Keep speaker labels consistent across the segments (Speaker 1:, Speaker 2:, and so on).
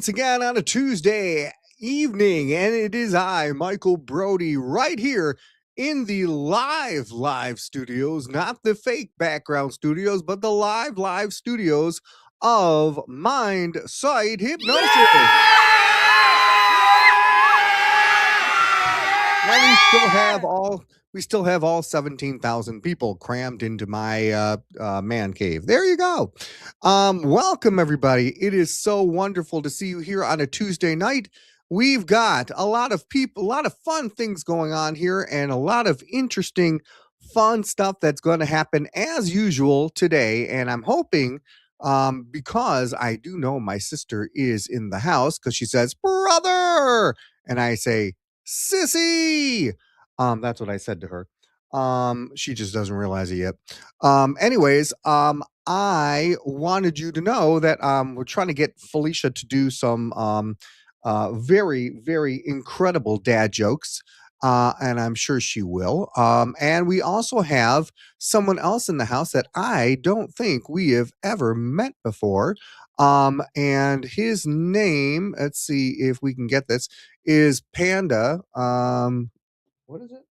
Speaker 1: again on a Tuesday evening, and it is I, Michael Brody, right here in the live studios, not the fake background studios, but the live studios of Mind Sight Hypnosis. Now we still have all 17,000 people crammed into my man cave. There you go. Welcome everybody. It is so wonderful to see you here on a Tuesday night. We've got a lot of people, a lot of fun things going on here, and a lot of interesting, fun stuff that's going to happen as usual today. And I'm hoping, because I do know my sister is in the house, because she says, "Brother," and I say, "Sissy." That's what I said to her. She just doesn't realize it yet. Anyways, I wanted you to know that we're trying to get Felicia to do some very incredible dad jokes. And I'm sure she will. And we also have someone else in the house that I don't think we have ever met before. And his name, let's see if we can get this, is Panda. What is it?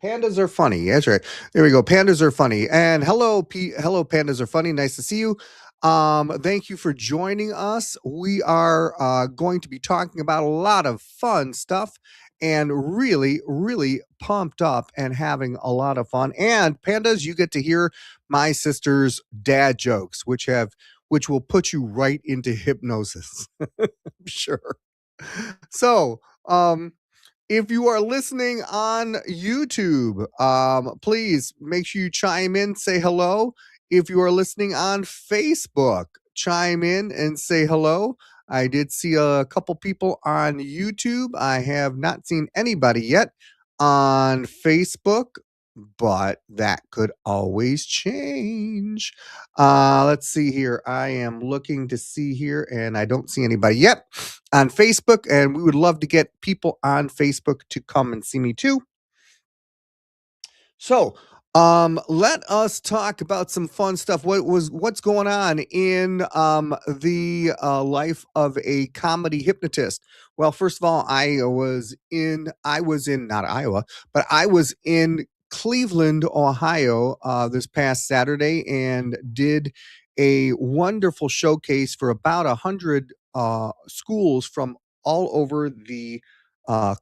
Speaker 1: Pandas are funny. That's right. There we go. Pandas are funny. And hello, pandas are funny. Nice to see you. Thank you for joining us. We are going to be talking about a lot of fun stuff and really pumped up and having a lot of fun. And pandas, you get to hear my sister's dad jokes, which will put you right into hypnosis. Sure. So, if you are listening on YouTube, please make sure you chime in, say hello. If you are listening on Facebook, chime in and say hello. I did see a couple people on YouTube. I have not seen anybody yet on Facebook, but that could always change. Let's see here. I am looking to see here, and I don't see anybody yet on Facebook, and we would love to get people on Facebook to come and see me too. So, let us talk about some fun stuff. What's going on in the life of a comedy hypnotist? Well, first of all, I was in not Iowa, but I was in Cleveland, Ohio, this past Saturday, and did a wonderful showcase for about 100 schools from all over the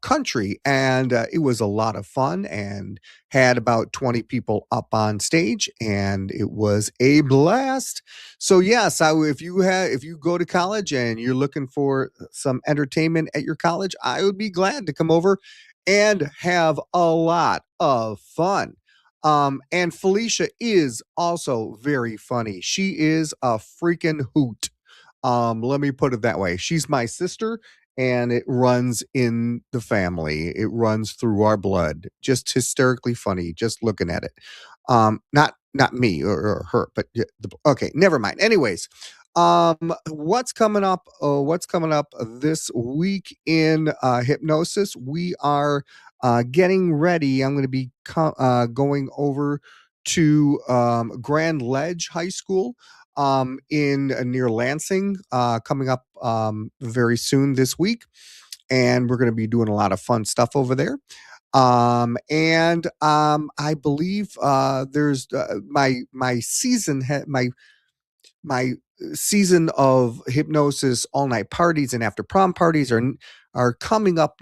Speaker 1: country, and it was a lot of fun, and had about 20 people up on stage, and it was a blast. So yes, if you go to college and you're looking for some entertainment at your college, I would be glad to come over and have a lot of fun. And Felicia is also very funny. She is a freaking hoot. Let me put it that way. She's my sister, and it runs in the family. It runs through our blood. Just hysterically funny, just looking at it. Not me or her, but okay, never mind. Anyways, what's coming up this week in hypnosis? We are getting ready. I'm going to be going over to Grand Ledge High School in near Lansing, coming up very soon this week, and we're going to be doing a lot of fun stuff over there. And I believe there's my season of hypnosis all night parties and after prom parties are coming up.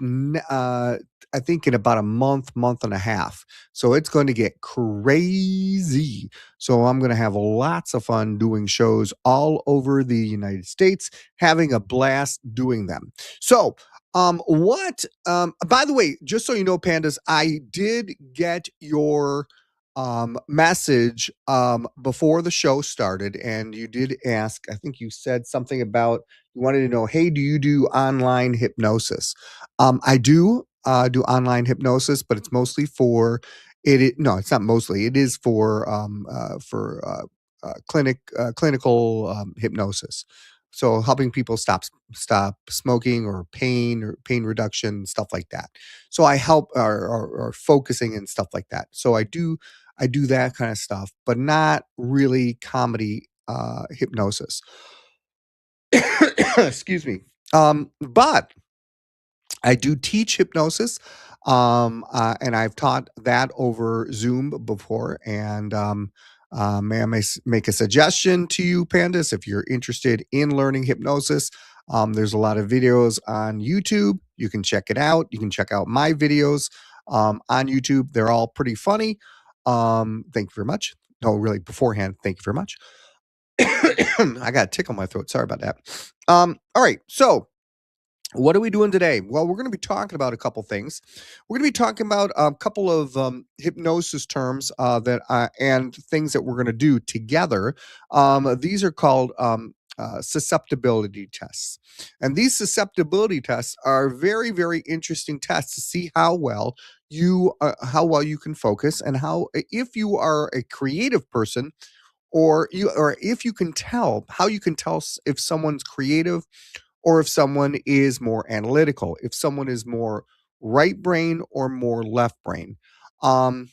Speaker 1: I think in about a month and a half. So it's going to get crazy. So I'm going to have lots of fun doing shows all over the United States, having a blast doing them. So, by the way, just so you know, pandas, I did get your message before the show started, and you did ask. I think you said something about you wanted to know, hey, do you do online hypnosis? I do online hypnosis, but it's mostly for no, it's not mostly. It is for clinical hypnosis. So helping people stop smoking or pain reduction, stuff like that. So I help or focusing and stuff like that. So I do that kind of stuff, but not really comedy hypnosis. Excuse me. But I do teach hypnosis, and I've taught that over Zoom before. And may I make a suggestion to you, Pandas, if you're interested in learning hypnosis? There's a lot of videos on YouTube. You can check it out. You can check out my videos on YouTube. They're all pretty funny. Thank you very much. No, really, beforehand, thank you very much. I got a tickle in my throat. Sorry about that. All right, so what are we doing today? Well, we're going to be talking about a couple things. We're going to be talking about a couple of hypnosis terms that and things that we're going to do together. These are called susceptibility tests, and these susceptibility tests are very, very interesting tests to see how well you can focus, and how if you are a creative person, or if you can tell how you can tell if someone's creative or if someone is more analytical, if someone is more right brain or more left brain. Um,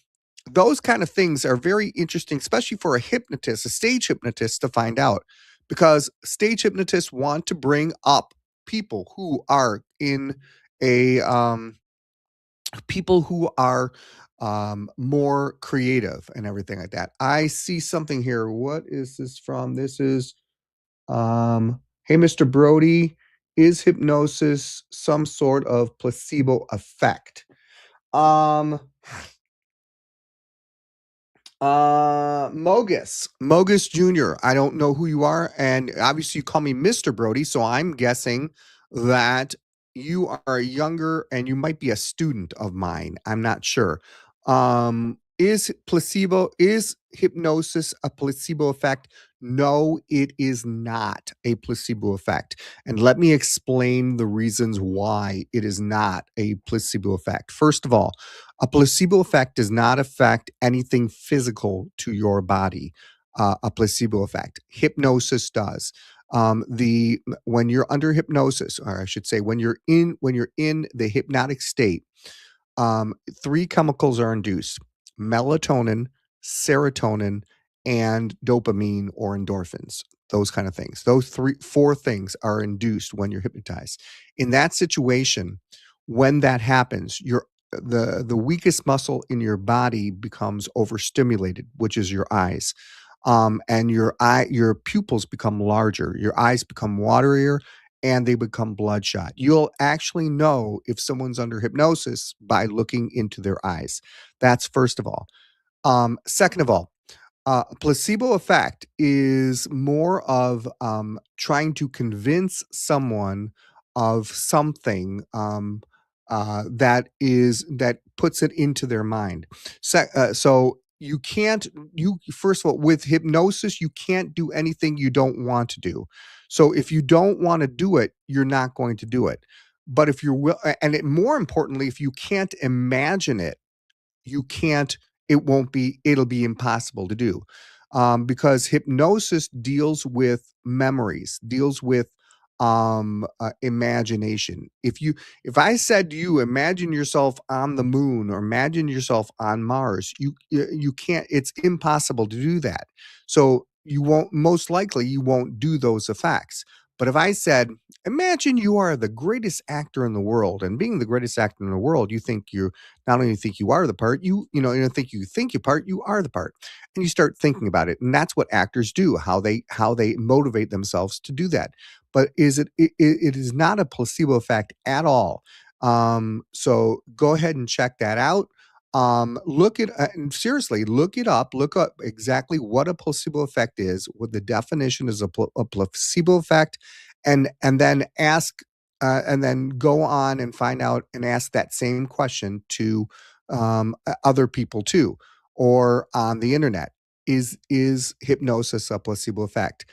Speaker 1: those kind of things are very interesting, especially for a hypnotist, a stage hypnotist, to find out, because stage hypnotists want to bring up people who are in a people who are more creative and everything like that. I see something here. What is this from? This is hey, Mr. Brody, is hypnosis some sort of placebo effect? Um, Mogus Jr. I don't know who you are, and obviously you call me Mr. Brody, so I'm guessing that you are younger and you might be a student of mine. I'm not sure. Is hypnosis a placebo effect? No, it is not a placebo effect. And let me explain the reasons why it is not a placebo effect. First of all, a placebo effect does not affect anything physical to your body. A placebo effect. Hypnosis does. The When you're under hypnosis, or I should say, when you're in the hypnotic state, three chemicals are induced: melatonin, serotonin, and dopamine or endorphins. Those kind of things. Those four things are induced when you're hypnotized. In that situation, when that happens, the weakest muscle in your body becomes overstimulated, which is your eyes. And your pupils become larger, your eyes become waterier, and they become bloodshot. You'll actually know if someone's under hypnosis by looking into their eyes. That's first of all. Second of all, placebo effect is more of trying to convince someone of something that puts it into their mind. So you can't you first of all, with hypnosis, you can't do anything you don't want to do. So if you don't want to do it, you're not going to do it. But if you're more importantly, if you can't imagine it, you can't it'll be impossible to do, because hypnosis deals with memories, deals with imagination. If I said to you, imagine yourself on the moon or imagine yourself on Mars, you can't, it's impossible to do that. So most likely you won't do those effects. But if I said, imagine you are the greatest actor in the world, and being the greatest actor in the world, you think you're not only think you are the part, you don't think you part, you are the part. And you start thinking about it. And that's what actors do, how they motivate themselves to do that. But it is not a placebo effect at all. So go ahead and check that out. And seriously, look it up. Look up exactly what a placebo effect is, what the definition is, a placebo effect, and then and then go on and find out and ask that same question to other people too, or on the internet. Is hypnosis a placebo effect?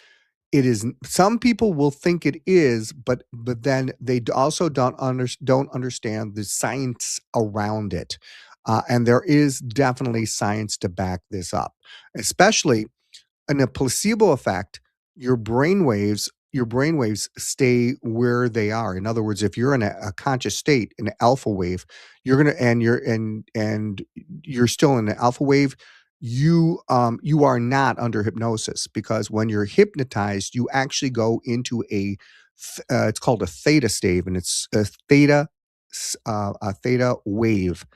Speaker 1: It is. Some people will think it is, but then they also don't understand the science around it, and there is definitely science to back this up, especially in a placebo effect. Your brain waves stay where they are. In other words, if you're in a conscious state, in an alpha wave, you're gonna and you're still in an alpha wave, you are not under hypnosis, because when you're hypnotized, you actually go into a It's called a theta stave, and it's a theta wave.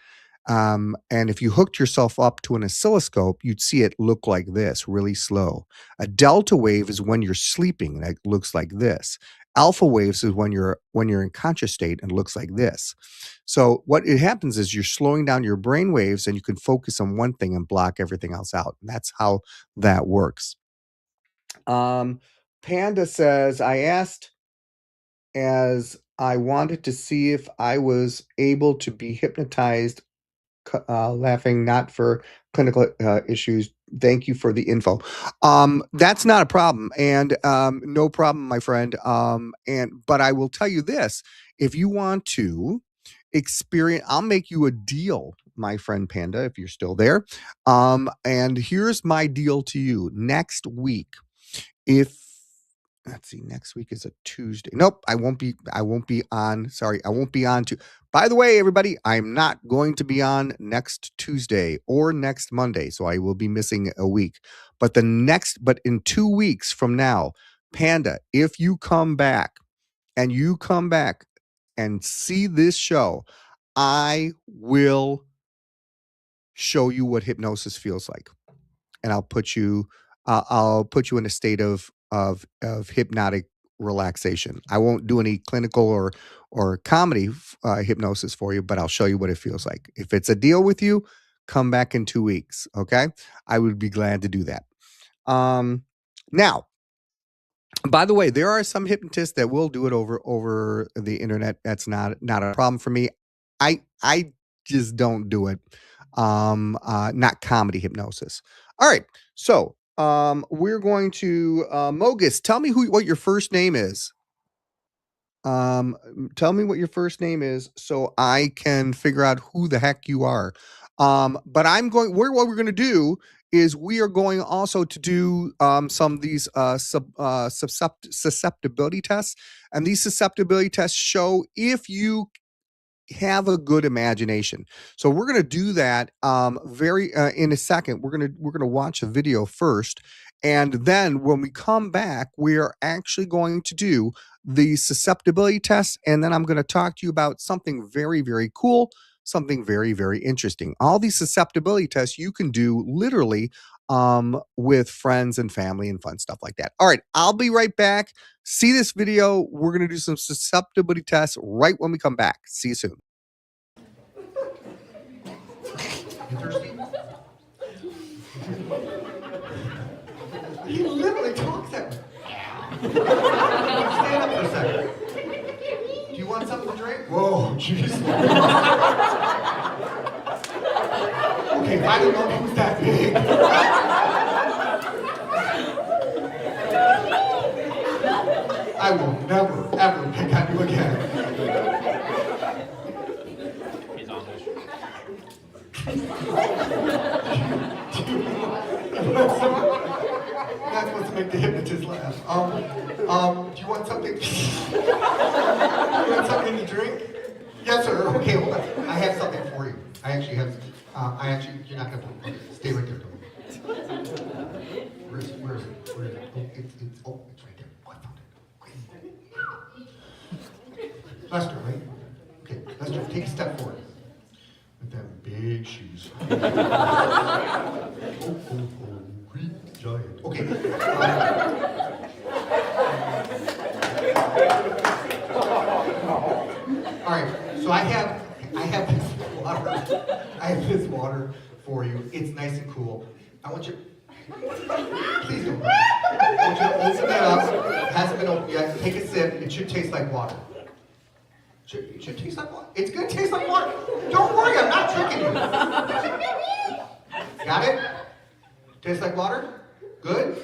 Speaker 1: And if you hooked yourself up to an oscilloscope, you'd see it look like this, really slow. A delta wave is when you're sleeping, and it looks like this. Alpha waves is when you're in conscious state and looks like this. So what it happens is you're slowing down your brain waves, and you can focus on one thing and block everything else out. And that's how that works. Um, Panda says, I asked as I wanted to see if I was able to be hypnotized, laughing, not for clinical issues. Thank you for the info. That's not a problem, and no problem, my friend. But I will tell you this: if you want to experience, I'll make you a deal, my friend Panda, if you're still there. And here's my deal to you: next week, if let's see, next week is a Tuesday. Nope, I won't be on. Sorry, I won't be on to. By the way, everybody, I'm not going to be on next Tuesday or next Monday, so I will be missing a week. But in 2 weeks from now, Panda, if you come back and see this show, I will show you what hypnosis feels like, and I'll put you in a state of hypnotic relaxation. I won't do any clinical or comedy hypnosis for you, but I'll show you what it feels like. If it's a deal with you, come back in 2 weeks, okay? I would be glad to do that. Now, by the way, there are some hypnotists that will do it over the internet. That's not a problem for me. I just don't do it. Not comedy hypnosis. All right. So, we're going to Mogus, tell me what your first name is. Tell me what your first name is so I can figure out who the heck you are. But what we're going to do is we are going also to do some of these susceptibility tests. And these susceptibility tests show if you have a good imagination. So we're going to do that very in a second. We're going to watch a video first, and then when we come back, we are actually going to do the susceptibility test, and then I'm going to talk to you about something very, very cool, something very, very interesting. All these susceptibility tests you can do literally with friends and family and fun stuff like that. All right, I'll be right back. See this video. We're going to do some susceptibility tests right when we come back. See you soon. You thirsty? He literally talks that way. Stand up for a second. Do you want something to drink? Whoa, jeez. Okay, I don't know who's that big. I will never, ever pick on you again. He's on this. That's supposed to make the hypnotist laugh. Do you want something? You want something to drink? Yes, sir. Okay, hold on. I have something for you. You're not going to believe it. Stay right there. Where is it? Oh, it's right there. Oh, I found it. Lester, right? Okay, Lester, take a step forward. With them big shoes. Giant. Okay. All right, so I have this water. I have this water for you. It's nice and cool. I want you. Please don't. I want you to open that up. It hasn't been opened yet. Take a sip. It should taste like water. It should taste like water. It's gonna taste like water. Don't worry, I'm not tricking you. Got it? Tastes like water? Good?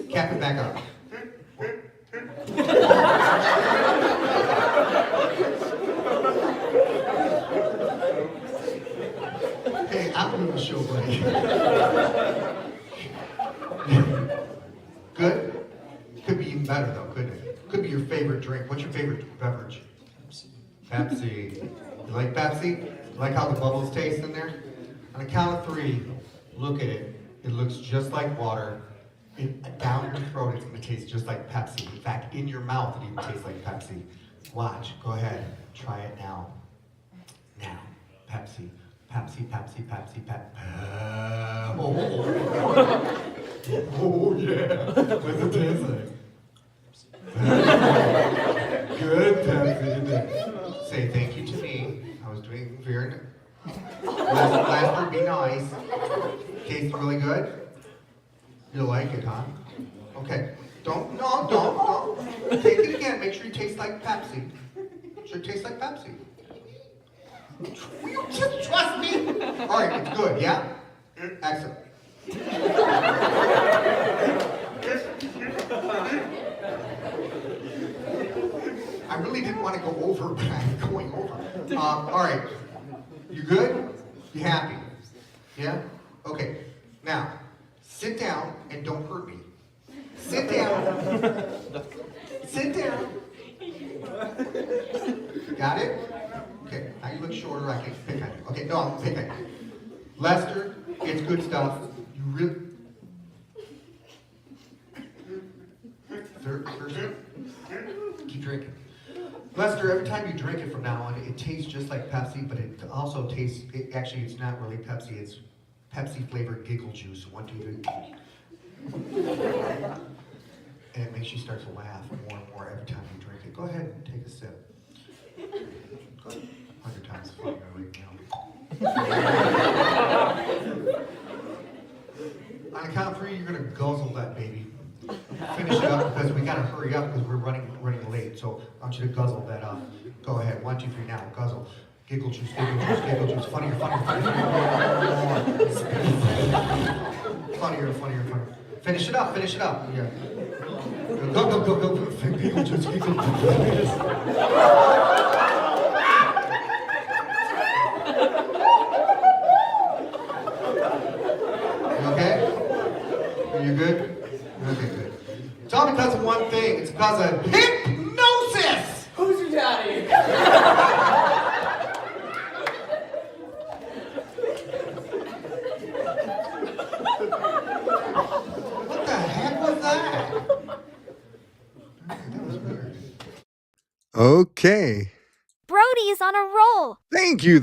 Speaker 1: Cap it back up. Hey, I'm doing the show, buddy. Good? Could be even better though, couldn't it? Could be your favorite drink. What's your favorite beverage? Pepsi. You like Pepsi? You like how the bubbles taste in there? On a count of 3, look at it. It looks just like water. down your throat, it's gonna taste just like Pepsi. In fact, in your mouth, it even tastes like Pepsi. Watch, go ahead, try it now. Now, Pepsi, Pepsi, Pepsi, Pepsi, Pepsi. Oh, oh yeah. What's it taste like? Good Pepsi. Isn't it? Say thank you to me. I was doing very. Last word, be nice. Tastes really good. You like it, huh? Okay. Don't. Take it again. Make sure you taste like Pepsi. Should taste like Pepsi. Will you just trust me? All right, it's good, yeah? Excellent. I really didn't want to go over, but I'm going over. All right. You good? You happy? Yeah? Okay. Now, sit down and don't hurt me. Sit down. Sit down. Got it? Okay. Now you look shorter. I can pick on you. Okay. No, I'm pick on you. Lester, it's good stuff. You really. Thirsty? Keep drinking. Lester, every time you drink it from now on, it tastes just like Pepsi, but it also tastes, actually, it's not really Pepsi, it's Pepsi flavored giggle juice. 1, 2, 3. And it makes you start to laugh more and more every time you drink it. Go ahead and take a sip. Go ahead. 100 times funnier right now. On the count of 3, you're going to guzzle that baby. Finish it up because we gotta hurry up because we're running late. So I want you to guzzle that up. Go ahead. 1, 2, 3 now. Guzzle. Giggle juice, giggle juice, giggle juice. Funnier. Funnier. Finish it up. Yeah. Go. Giggle juice, giggle juice. You okay? Are you good? Okay, good. It's all because of one thing. It's because of hypnosis!
Speaker 2: Who's your daddy?
Speaker 1: What the heck was that? That was weird. Okay.
Speaker 3: Brody is on a roll.
Speaker 1: Thank you.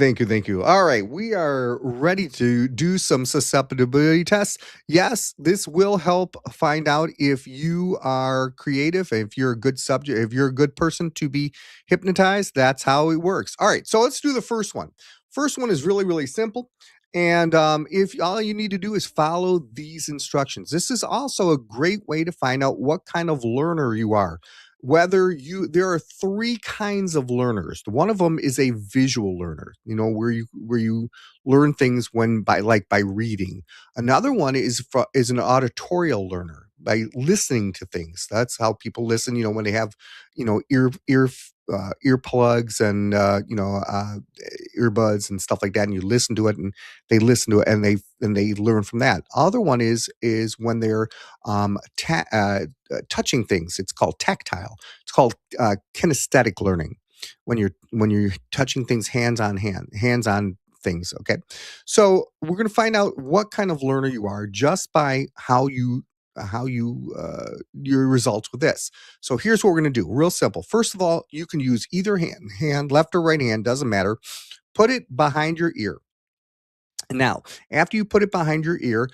Speaker 1: All right, we are ready to do some susceptibility tests. Yes, this will help find out if you are creative, if you're a good subject, if you're a good person to be hypnotized. That's how it works. All right, so let's do the first one. First one is really simple. And if all you need to do is follow these instructions, this is also a great way to find out what kind of learner you are. There are 3 kinds of learners. One of them is a visual learner, where you learn things by reading. Another one is an auditorial learner by listening to things. That's how people listen, when they have, earplugs and earbuds and stuff like that, and you listen to it, and they listen to it, and they learn from that. Other one is when they're touching things. It's called tactile. It's called kinesthetic learning. When you're touching things hands on things. Okay, so we're going to find out what kind of learner you are just by how you your results with this. So here's what we're going to do. Real simple. First of all, you can use either hand, left or right hand, doesn't matter. Put it behind your ear. Now, after you put it behind your ear,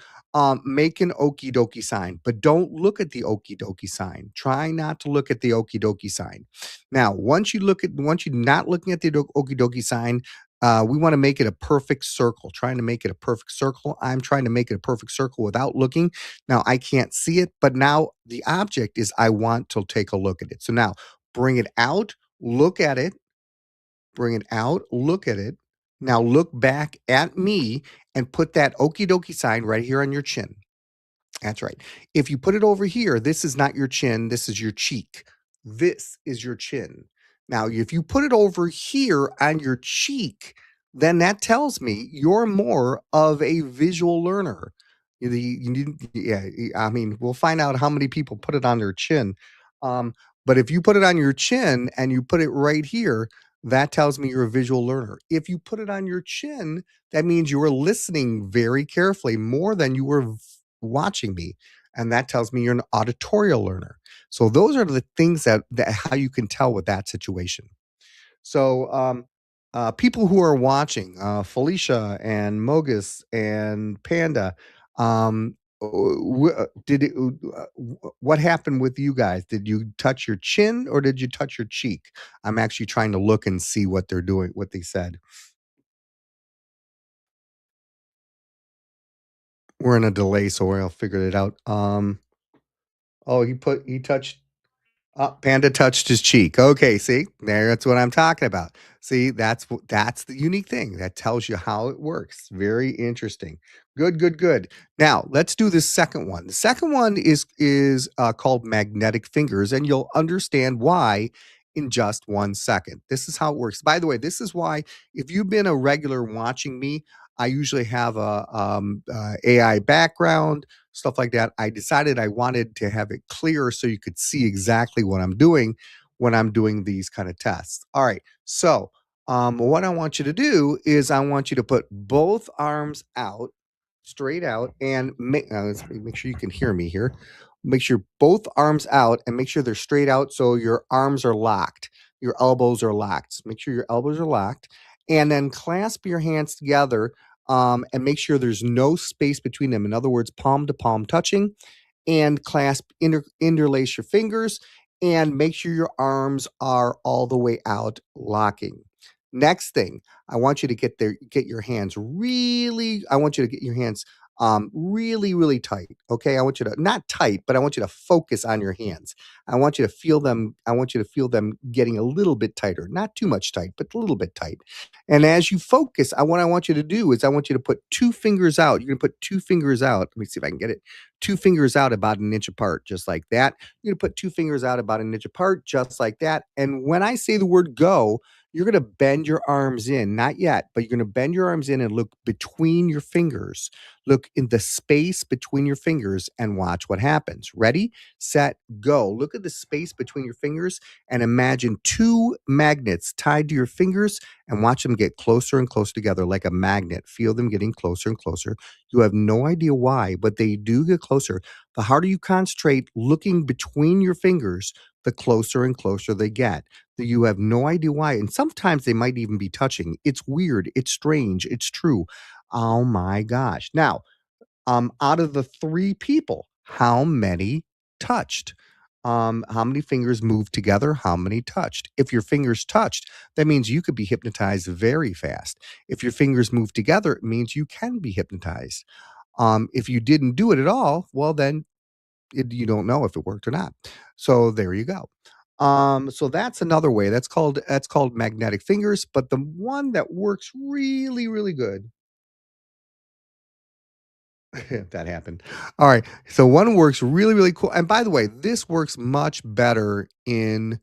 Speaker 1: make an okie dokie sign, but don't look at the okie dokie sign. Try not to look at the okie dokie sign. Now, once you're not looking at the okie dokie sign, we want to make it a perfect circle. Trying to make it a perfect circle. I'm trying to make it a perfect circle without looking. Now, I can't see it, but now the object is I want to take a look at it. So now bring it out, look at it, bring it out, look at it. Now look back at me and put that okie dokie sign right here on your chin. That's right. If you put it over here, this is not your chin, this is your cheek. This is your chin. Now, if you put it over here on your cheek, then that tells me you're more of a visual learner. I mean, we'll find out how many people put it on their chin. But if you put it on your chin and you put it right here, that tells me you're a visual learner. If you put it on your chin, that means you were listening very carefully more than you were watching me. and that tells me you're an auditorial learner. So those are the things that how you can tell with that situation. So, people who are watching, Felicia and Mogus and Panda, did it, what happened with you guys? Did you touch your chin or did you touch your cheek? I'm actually trying to look and see what they're doing, what they said. We're in a delay, so I'll figure it out. Oh, he touched. Panda touched his cheek. Okay, see? There, that's what I'm talking about. See, that's the unique thing. That tells you how it works. Very interesting. Good, good, good. Now, let's do the second one. The second one is called magnetic fingers, and you'll understand why in just 1 second. This is how it works. By the way, this is why if you've been a regular watching me, I usually have a AI background, stuff like that. I decided I wanted to have it clear so you could see exactly what I'm doing when I'm doing these kind of tests. All right. So, what I want you to do is I want you to put both arms out, straight out, and let's make sure you can hear me here. Make sure both arms out and make sure they're straight out so your arms are locked. Your elbows are locked. Make sure your elbows are locked. And then clasp your hands together and make sure there's no space between them. In other words, palm to palm touching, and interlace your fingers, and make sure your arms are all the way out, locking. Next thing, I want you to get your hands really. I want you to get your hands really, really tight. Okay, I want you to not tight, but I want you to focus on your hands. I want you to feel them. I want you to feel them getting a little bit tighter, not too much tight, but a little bit tight. And as you focus, what I want you to do is I want you to put two fingers out. You're gonna put two fingers out. Let me see if I can get it. Two fingers out about an inch apart, just like that. You're gonna put two fingers out about an inch apart, just like that. And when I say the word go, you're gonna bend your arms in, not yet, but you're gonna bend your arms in and look between your fingers. Look in the space between your fingers and watch what happens. Ready, set, go. Look at the space between your fingers and imagine two magnets tied to your fingers and watch them get closer and closer together like a magnet. Feel them getting closer and closer. You have no idea why, but they do get closer. The harder you concentrate looking between your fingers, the closer and closer they get. You have no idea why. And sometimes they might even be touching. It's weird. It's strange. It's true. Oh my gosh. Now, out of the three people, how many touched? How many fingers moved together? How many touched? If your fingers touched, that means you could be hypnotized very fast. If your fingers move together, it means you can be hypnotized. If you didn't do it at all, well, then you don't know if it worked or not. So there you go. So that's another way. That's called magnetic fingers. But the one that works really, really good. That happened. All right. So one works really, really cool. And by the way, this works much better in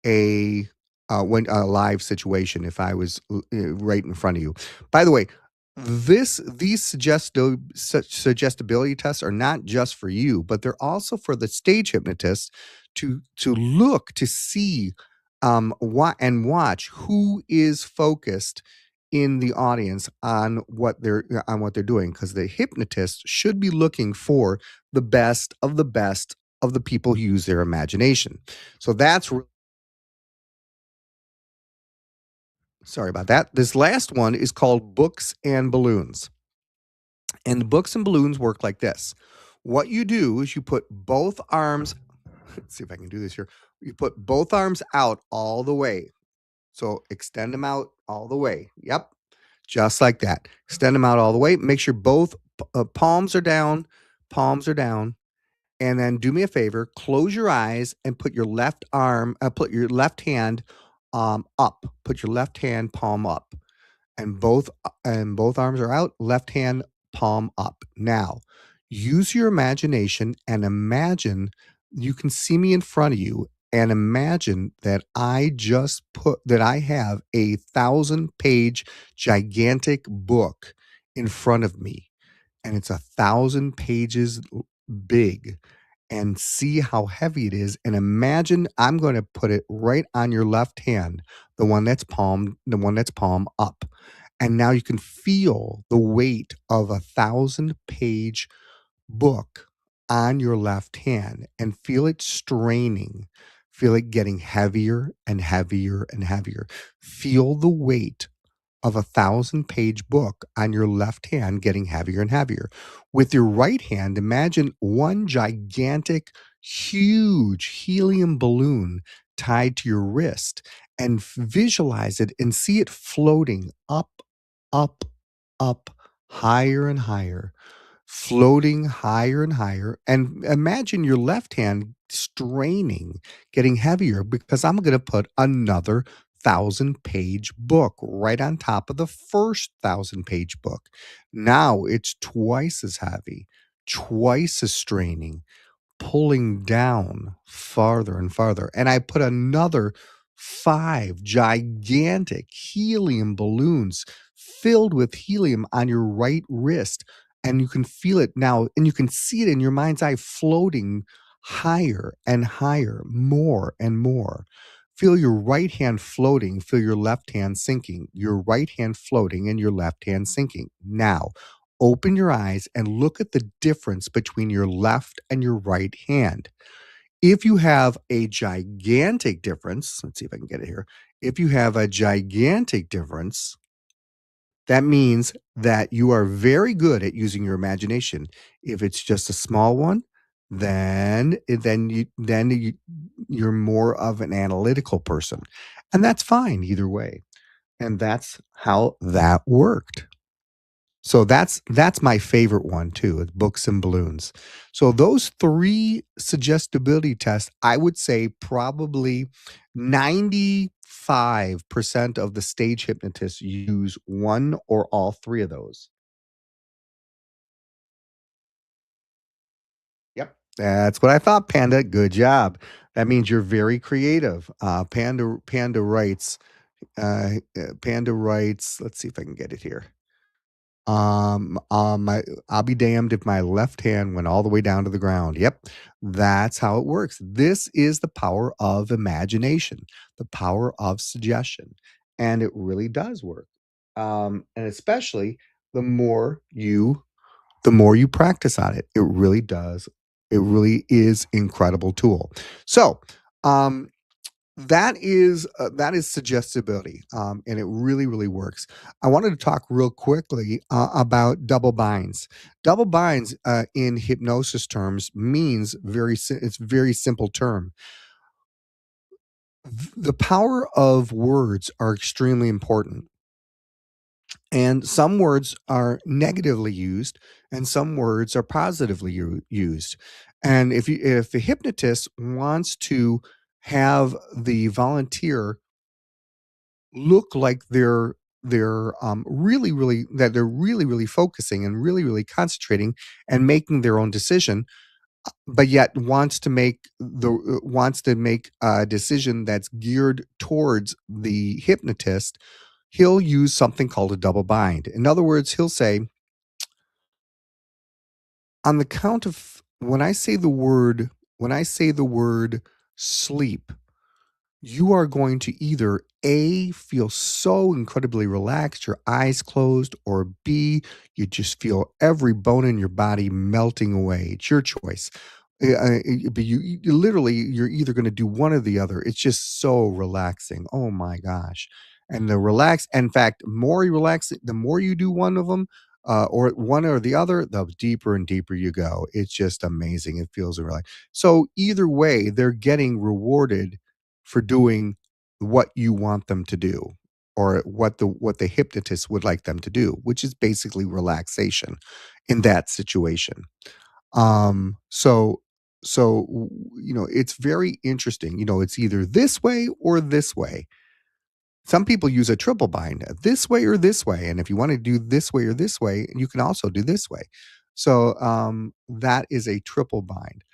Speaker 1: a when a live situation if I was right in front of you. By the way, these suggestibility tests are not just for you, but they're also for the stage hypnotist to look to see watch who is focused in the audience on what they're doing because the hypnotist should be looking for the best of the best of the people who use their imagination. So sorry about that. This last one is called books and balloons. And the books and balloons work like this. What you do is you put both arms, let's see if I can do this here. You put both arms out all the way. So extend them out all the way. Yep. Just like that. Extend them out all the way. Make sure both palms are down. Palms are down. And then do me a favor, close your eyes and put your left hand up. Put your left hand palm up and both arms are out, left hand palm up. Now, use your imagination and imagine you can see me in front of you and imagine that I have 1,000-page gigantic book in front of me and it's 1,000 pages big and see how heavy it is and imagine I'm going to put it right on your left hand, the one that's palm up. And now you can feel the weight of 1,000-page book on your left hand and feel it straining. Feel it getting heavier and heavier and heavier. Feel the weight of a 1,000-page book on your left hand getting heavier and heavier. With your right hand, imagine one gigantic, huge helium balloon tied to your wrist and visualize it and see it floating up, up, up, higher and higher, floating higher and higher. And imagine your left hand straining, getting heavier because I'm going to put another 1,000-page book right on top of the first 1,000-page book. Now it's twice as heavy, twice as straining, pulling down farther and farther. And I put another 5 gigantic helium balloons filled with helium on your right wrist. And you can feel it now, and you can see it in your mind's eye floating higher and higher, more and more. Feel your right hand floating, feel your left hand sinking, your right hand floating, and your left hand sinking. Now, open your eyes and look at the difference between your left and your right hand. If you have a gigantic difference, let's see if I can get it here. If you have a gigantic difference, that means that you are very good at using your imagination. If it's just a small one, you're more of an analytical person. And that's fine either way. And that's how that worked. So that's my favorite one too, is books and balloons. So those 3 suggestibility tests, I would say probably 95% of the stage hypnotists use 1 or all 3 of those. Yep. That's what I thought, Panda. Good job. That means you're very creative. Panda writes, let's see if I can get it here. My I'll be damned if my left hand went all the way down to the ground. Yep, that's how it works. This is the power of imagination, the power of suggestion, and it really does work. And especially the more you the more you practice on it, it really does. It really is incredible tool. So, um, that is suggestibility, and it really really works. I wanted to talk real quickly about double binds. Double binds in hypnosis terms means it's a very simple term. The power of words are extremely important, and some words are negatively used and some words are positively used. And if the hypnotist wants to have the volunteer look like they're really really focusing and really really concentrating and making their own decision, but yet wants to make a decision that's geared towards the hypnotist, he'll use something called a double bind. In other words, he'll say, on the count of when I say the word sleep, you are going to either A, feel so incredibly relaxed, your eyes closed, or B, you just feel every bone in your body melting away. It's your choice. But you're either going to do one or the other. It's just so relaxing. Oh my gosh. And in fact, more you relax, the more you do one of them, or one or the other, the deeper and deeper you go. It's just amazing. It feels really. So either way, they're getting rewarded for doing what you want them to do, or what the hypnotist would like them to do, which is basically relaxation in that situation. So it's very interesting. It's either this way or this way. Some people use a triple bind, this way or this way, and if you wanna do this way or this way, you can also do this way. So, that is a triple bind.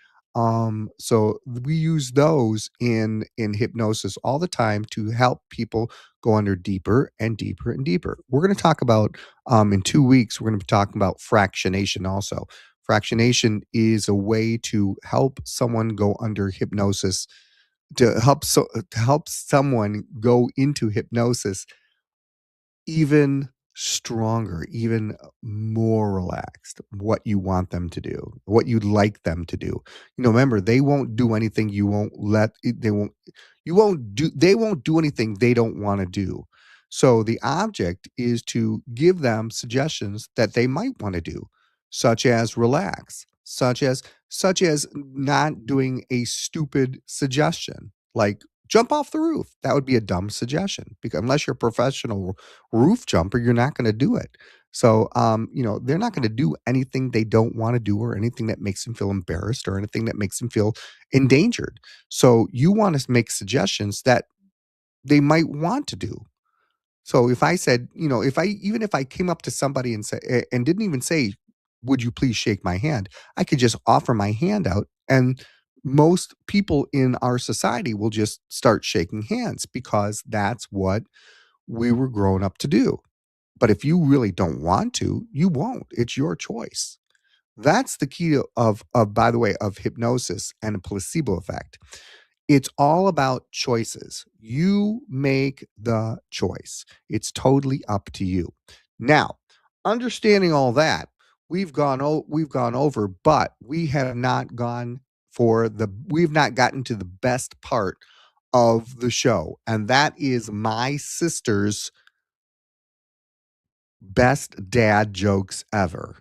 Speaker 1: So we use those in hypnosis all the time to help people go under deeper and deeper and deeper. We're gonna talk about, in 2 weeks, we're gonna be talking about fractionation also. Fractionation is a way to help someone go under hypnosis, to help someone go into hypnosis even stronger, even more relaxed, what you want them to do, what you'd like them to do. Remember, they won't do anything you won't let they won't you won't do they won't do anything they don't want to do. So the object is to give them suggestions that they might want to do, such as relax, such as not doing a stupid suggestion like jump off the roof. That would be a dumb suggestion because unless you're a professional roof jumper, you're not going to do it. So, they're not going to do anything they don't want to do or anything that makes them feel embarrassed or anything that makes them feel endangered. So, you want to make suggestions that they might want to do. So, if I said, if I came up to somebody and and didn't even say, "Would you please shake my hand?" I could just offer my hand out, and most people in our society will just start shaking hands because that's what we were grown up to do. But if you really don't want to, you won't. It's your choice. That's the key of by the way, of hypnosis and a placebo effect. It's all about choices. You make the choice. It's totally up to you. Now, understanding all that, we've gone over, but we've not gotten to the best part of the show, and that is my sister's best dad jokes ever.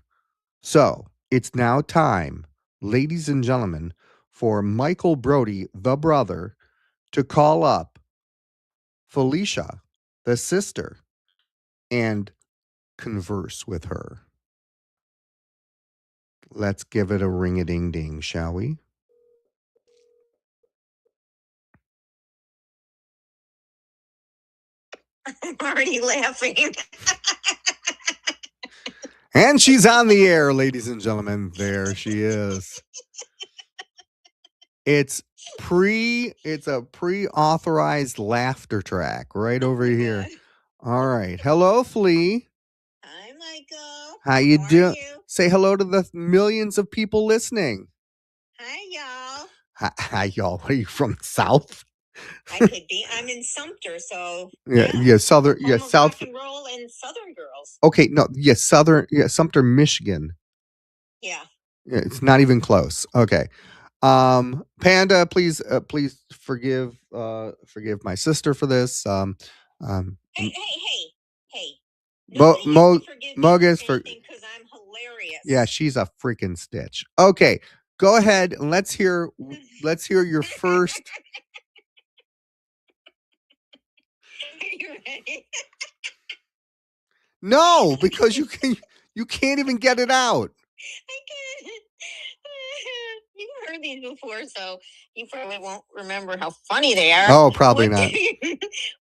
Speaker 1: So it's now time, ladies and gentlemen, for Michael Brody, the brother, to call up Felicia, the sister, and converse with her. Let's give it a ring a ding ding, shall we?
Speaker 2: I'm already laughing.
Speaker 1: And she's on the air, ladies and gentlemen. There she is. It's a pre-authorized laughter track right over here.
Speaker 2: God.
Speaker 1: All right. Hello, Flea.
Speaker 2: Hi, Michael.
Speaker 1: How you
Speaker 2: How are
Speaker 1: doing?
Speaker 2: you?
Speaker 1: Say hello to the millions of people listening.
Speaker 2: Hi, y'all.
Speaker 1: Hi, y'all. What are you from the South?
Speaker 2: I could be. I'm in Sumter, so
Speaker 1: Yeah, Southern,
Speaker 2: home of
Speaker 1: South.
Speaker 2: rock and roll and Southern girls.
Speaker 1: Okay, no, Southern, Sumter, Michigan.
Speaker 2: Yeah.
Speaker 1: Yeah, it's not even close. Okay. Panda, please forgive my sister for this.
Speaker 2: Hey.
Speaker 1: Mo,
Speaker 2: Nobody has
Speaker 1: Mo,
Speaker 2: to forgive me
Speaker 1: Mogus
Speaker 2: for
Speaker 1: for
Speaker 2: anything because I'm hilarious.
Speaker 1: yeah, she's a freaking stitch. Okay, go ahead and let's hear your first.
Speaker 2: Are you ready?
Speaker 1: No, because you can't even get it out.
Speaker 2: I can't. You've heard these before, so you probably won't remember how funny they are.
Speaker 1: Oh, probably
Speaker 2: What
Speaker 1: not.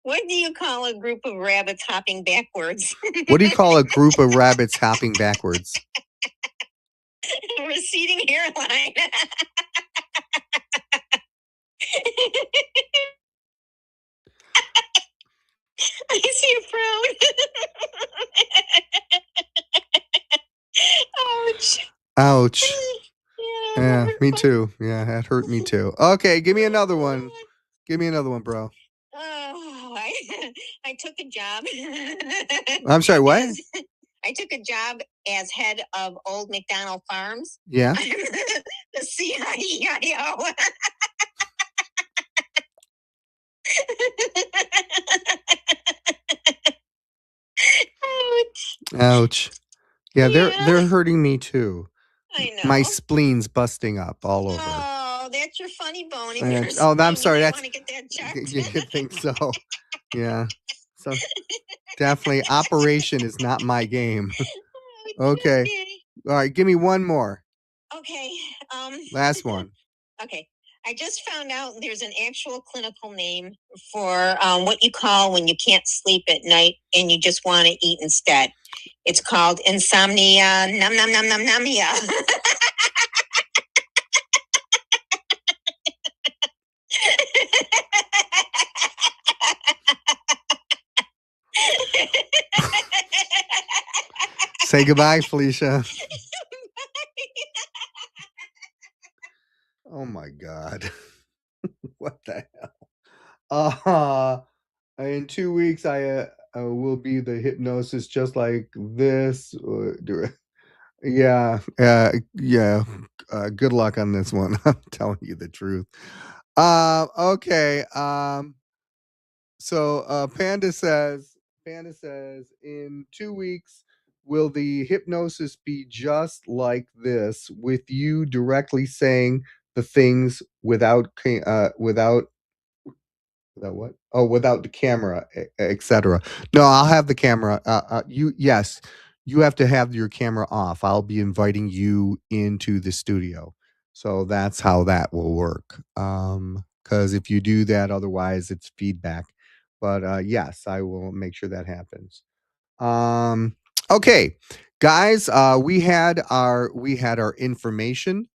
Speaker 2: What do you call a group of rabbits hopping backwards?
Speaker 1: What do you call a group of rabbits hopping backwards?
Speaker 2: A receding hairline. I see you frown. Ouch.
Speaker 1: Ouch. Yeah,
Speaker 2: Yeah,
Speaker 1: me too. Yeah, that hurt me too. Okay, give me another one. Give me another one, bro.
Speaker 2: Oh, I took a job.
Speaker 1: I'm sorry, what?
Speaker 2: I took a job as head of Old McDonald Farms.
Speaker 1: Yeah.
Speaker 2: The CIO. Ouch.
Speaker 1: Ouch. Yeah, they're hurting me too.
Speaker 2: I know.
Speaker 1: My spleen's busting up all over.
Speaker 2: Oh, that's your funny bone.
Speaker 1: I'm sorry.
Speaker 2: That's. Want to get that checked?
Speaker 1: You think so? Yeah. So definitely, operation is not my game. Okay. All right. Give me one more.
Speaker 2: Okay.
Speaker 1: Last one.
Speaker 2: Okay. I just found out there's an actual clinical name for what you call when you can't sleep at night and you just want to eat instead. It's called insomnia. Nom nom nom nom nomia.
Speaker 1: Say goodbye, Felicia. Oh my God. What the hell? In 2 weeks, will be the hypnosis just like this. Yeah, yeah. Good luck on this one. I'm telling you the truth. Okay. So Panda says, in 2 weeks, will the hypnosis be just like this, with you directly saying the things without what? Oh, without the camera, etc. No, I'll have the camera. Yes, you have to have your camera off. I'll be inviting you into the studio, so that's how that will work. Because if you do that, otherwise it's feedback. But yes, I will make sure that happens. Um, okay, guys, we had our information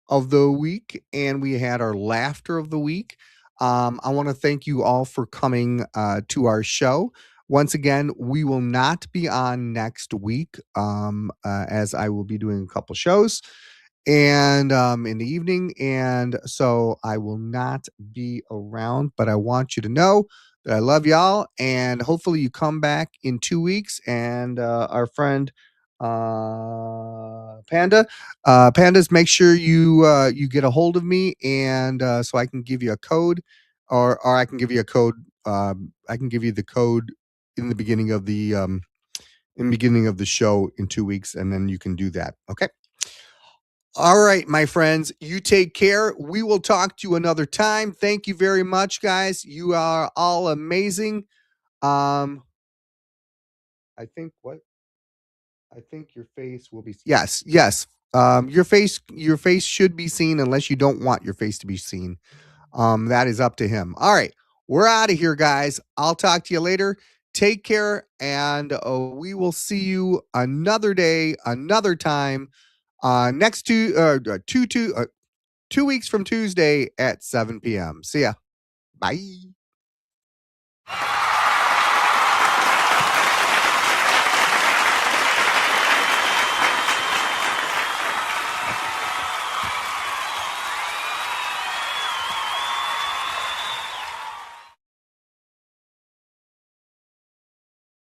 Speaker 1: of the week, and we had our laughter of the week. I want to thank you all for coming to our show. Once again, we will not be on next week, as I will be doing a couple shows and in the evening, and so I will not be around. But I want you to know that I love y'all, and hopefully you come back in 2 weeks. And our friend Pandas, make sure you get a hold of me, and so I can give you a code, or I can give you a code. I can give you the code in the beginning of the show in 2 weeks, and then you can do that. Okay. All right, my friends, you take care. We will talk to you another time. Thank you very much, guys. You are all amazing. Um, I think what? I think your face will be, yes, yes. Your face should be seen, unless you don't want your face to be seen. That is up to him. All right. We're out of here, guys. I'll talk to you later. Take care, and we will see you another day, another time. Next 2 weeks from Tuesday at 7 p.m. See ya. Bye.